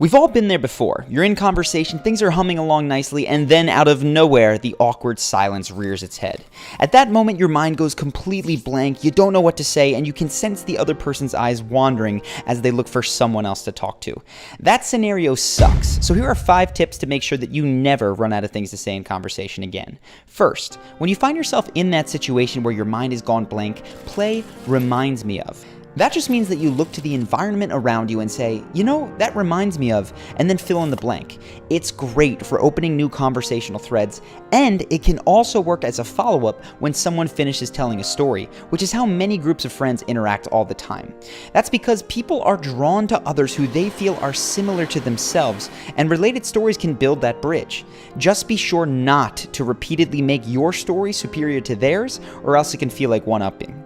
We've all been there before. You're in conversation, things are humming along nicely, and then out of nowhere, the awkward silence rears its head. At that moment, your mind goes completely blank, you don't know what to say, and you can sense the other person's eyes wandering as they look for someone else to talk to. That scenario sucks, so here are 5 tips to make sure that you never run out of things to say in conversation again. First, when you find yourself in that situation where your mind has gone blank, play reminds me of. That just means that you look to the environment around you and say, you know, that reminds me of, and then fill in the blank. It's great for opening new conversational threads, and it can also work as a follow-up when someone finishes telling a story, which is how many groups of friends interact all the time. That's because people are drawn to others who they feel are similar to themselves, and related stories can build that bridge. Just be sure not to repeatedly make your story superior to theirs, or else it can feel like one-upping.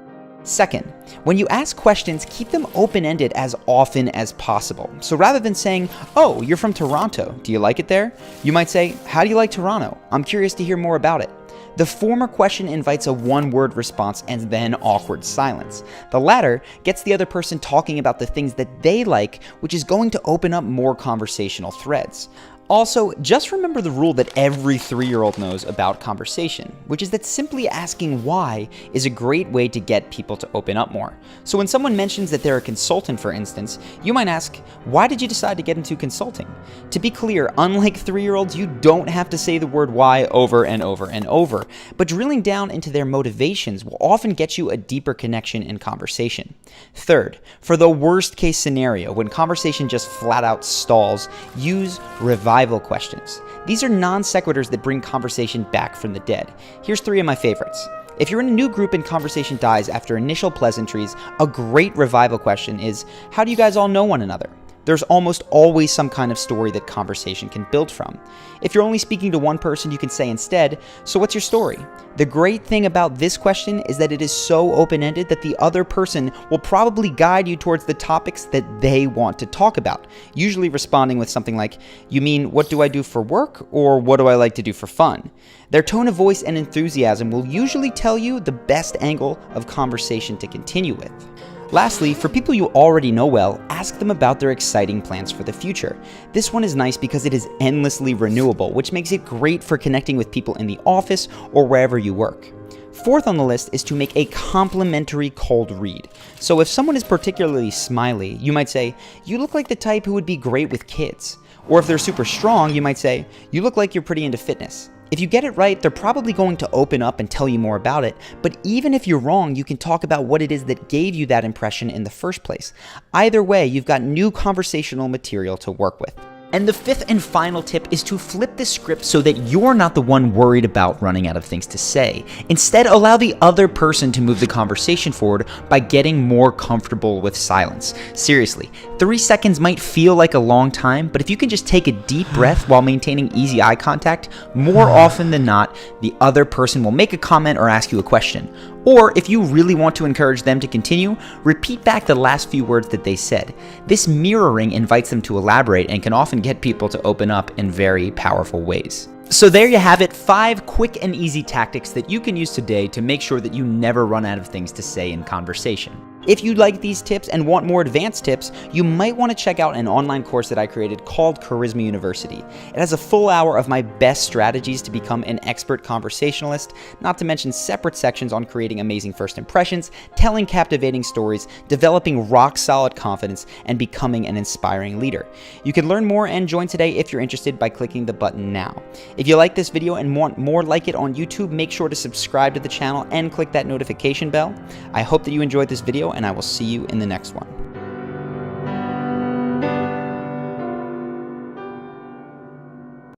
Second, when you ask questions, keep them open-ended as often as possible. So rather than saying, oh, you're from Toronto, do you like it there? You might say, how do you like Toronto? I'm curious to hear more about it. The former question invites a one-word response and then awkward silence. The latter gets the other person talking about the things that they like, which is going to open up more conversational threads. Also, just remember the rule that every 3-year-old knows about conversation, which is that simply asking why is a great way to get people to open up more. So when someone mentions that they're a consultant, for instance, you might ask, why did you decide to get into consulting? To be clear, unlike 3-year-olds, you don't have to say the word why over and over and over, but drilling down into their motivations will often get you a deeper connection in conversation. Third, for the worst case scenario, when conversation just flat out stalls, use revival questions. These are non sequiturs that bring conversation back from the dead. Here's 3 of my favorites. If you're in a new group and conversation dies after initial pleasantries, a great revival question is, how do you guys all know one another? There's almost always some kind of story that conversation can build from. If you're only speaking to one person, you can say instead, so what's your story? The great thing about this question is that it is so open-ended that the other person will probably guide you towards the topics that they want to talk about, usually responding with something like, you mean, what do I do for work, or what do I like to do for fun? Their tone of voice and enthusiasm will usually tell you the best angle of conversation to continue with. Lastly, for people you already know well, ask them about their exciting plans for the future. This one is nice because it is endlessly renewable, which makes it great for connecting with people in the office or wherever you work. Fourth on the list is to make a complimentary cold read. So if someone is particularly smiley, you might say, you look like the type who would be great with kids. Or if they're super strong, you might say, you look like you're pretty into fitness. If you get it right, they're probably going to open up and tell you more about it, but even if you're wrong, you can talk about what it is that gave you that impression in the first place. Either way, you've got new conversational material to work with. And the 5th and final tip is to flip the script so that you're not the one worried about running out of things to say. Instead, allow the other person to move the conversation forward by getting more comfortable with silence. Seriously, 3 seconds might feel like a long time, but if you can just take a deep breath while maintaining easy eye contact, more often than not, the other person will make a comment or ask you a question. Or if you really want to encourage them to continue, repeat back the last few words that they said. This mirroring invites them to elaborate and can often get people to open up in very powerful ways. So there you have it, 5 quick and easy tactics that you can use today to make sure that you never run out of things to say in conversation. If you like these tips and want more advanced tips, you might want to check out an online course that I created called Charisma University. It has a full hour of my best strategies to become an expert conversationalist, not to mention separate sections on creating amazing first impressions, telling captivating stories, developing rock-solid confidence, and becoming an inspiring leader. You can learn more and join today if you're interested by clicking the button now. If you like this video and want more like it on YouTube, make sure to subscribe to the channel and click that notification bell. I hope that you enjoyed this video, and I will see you in the next one.